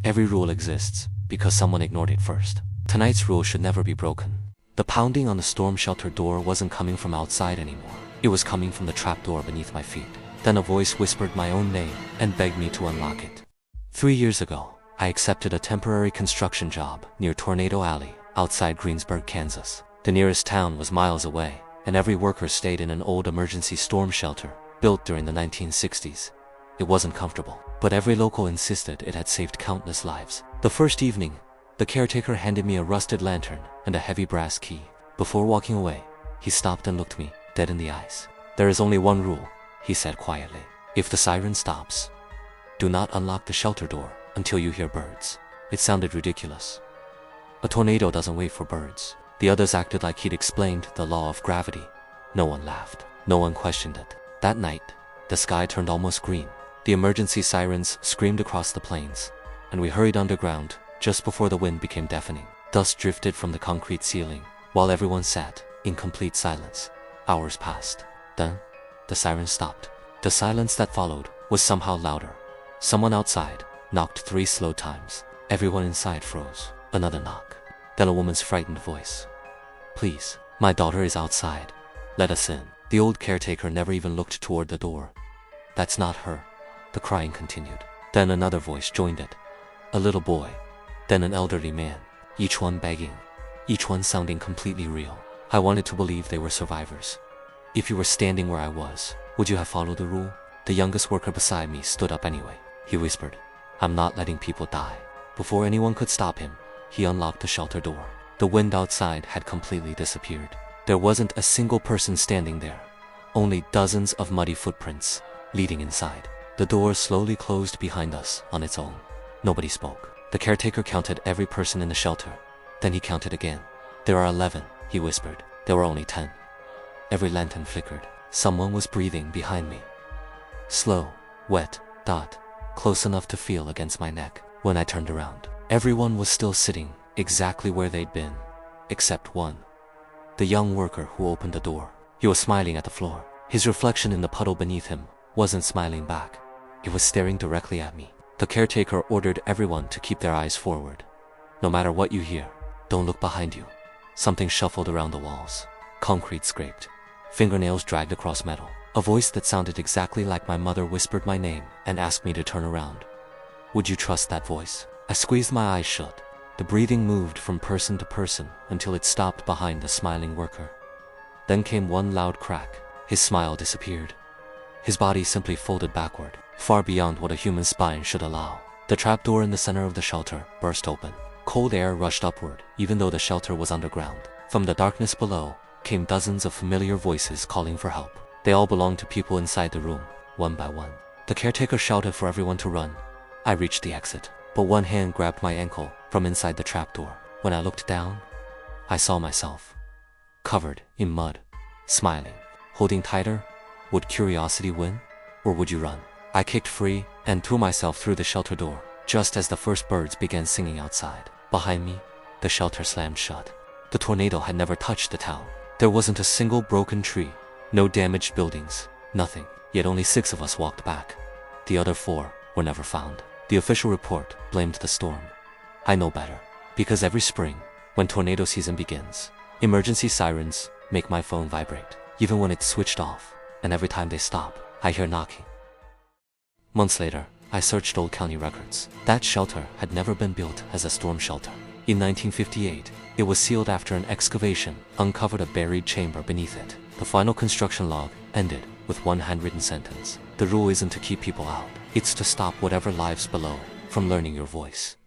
Every rule exists because someone ignored it first. Tonight's rule should never be broken. The pounding on the storm shelter door wasn't coming from outside anymore. It was coming from the trapdoor beneath my feet. Then a voice whispered my own name and begged me to unlock it. 3 years ago, I accepted a temporary construction job near Tornado Alley, outside Greensburg, Kansas. The nearest town was miles away, and every worker stayed in an old emergency storm shelter built during the 1960s. It wasn't comfortable, but every local insisted it had saved countless lives. The first evening, the caretaker handed me a rusted lantern and a heavy brass key. Before walking away, he stopped and looked me dead in the eyes. "There is only one rule," he said quietly. "If the siren stops, do not unlock the shelter door until you hear birds." It sounded ridiculous. A tornado doesn't wait for birds. The others acted like he'd explained the law of gravity. No one laughed. No one questioned it. That night, the sky turned almost green. The emergency sirens screamed across the plains, and we hurried underground just before the wind became deafening. Dust drifted from the concrete ceiling, while everyone sat in complete silence. Hours passed. Then, the siren stopped. The silence that followed was somehow louder. Someone outside knocked 3 slow times. Everyone inside froze. Another knock. Then a woman's frightened voice. "Please, my daughter is outside. Let us in." The old caretaker never even looked toward the door. "That's not her." The crying continued. Then another voice joined it. A little boy. Then an elderly man. Each one begging. Each one sounding completely real. I wanted to believe they were survivors. "If you were standing where I was, would you have followed the rule?" The youngest worker beside me stood up anyway. He whispered, "I'm not letting people die." Before anyone could stop him, he unlocked the shelter door. The wind outside had completely disappeared. There wasn't a single person standing there. Only dozens of muddy footprints leading inside. The door slowly closed behind us on its own. Nobody spoke. The caretaker counted every person in the shelter. Then he counted again. "There are 11, he whispered. There were only 10. Every lantern flickered. Someone was breathing behind me. Slow, wet, dot, close enough to feel against my neck. When I turned around, everyone was still sitting exactly where they'd been, except one. The young worker who opened the door. He was smiling at the floor. His reflection in the puddle beneath him wasn't smiling back. It was staring directly at me. The caretaker ordered everyone to keep their eyes forward. "No matter what you hear, don't look behind you." Something shuffled around the walls. Concrete scraped. Fingernails dragged across metal. A voice that sounded exactly like my mother whispered my name and asked me to turn around. Would you trust that voice? I squeezed my eyes shut. The breathing moved from person to person until it stopped behind the smiling worker. Then came one loud crack. His smile disappeared. His body simply folded backward, far beyond what a human spine should allow. The trapdoor in the center of the shelter burst open. Cold air rushed upward, even though the shelter was underground. From the darkness below came dozens of familiar voices calling for help. They all belonged to people inside the room, one by one. The caretaker shouted for everyone to run. I reached the exit, but one hand grabbed my ankle from inside the trapdoor. When I looked down, I saw myself, covered in mud, smiling, holding tighter. Would curiosity win, or would you run? I kicked free and threw myself through the shelter door, just as the first birds began singing outside. Behind me, the shelter slammed shut. The tornado had never touched the town. There wasn't a single broken tree, no damaged buildings, nothing. Yet only 6 of us walked back. The other 4 were never found. The official report blamed the storm. I know better, because every spring, when tornado season begins, emergency sirens make my phone vibrate, even when it's switched off, and every time they stop, I hear knocking. Months later, I searched old county records. That shelter had never been built as a storm shelter. In 1958, it was sealed after an excavation uncovered a buried chamber beneath it. The final construction log ended with one handwritten sentence. The rule isn't to keep people out. It's to stop whatever lives below from learning your voice.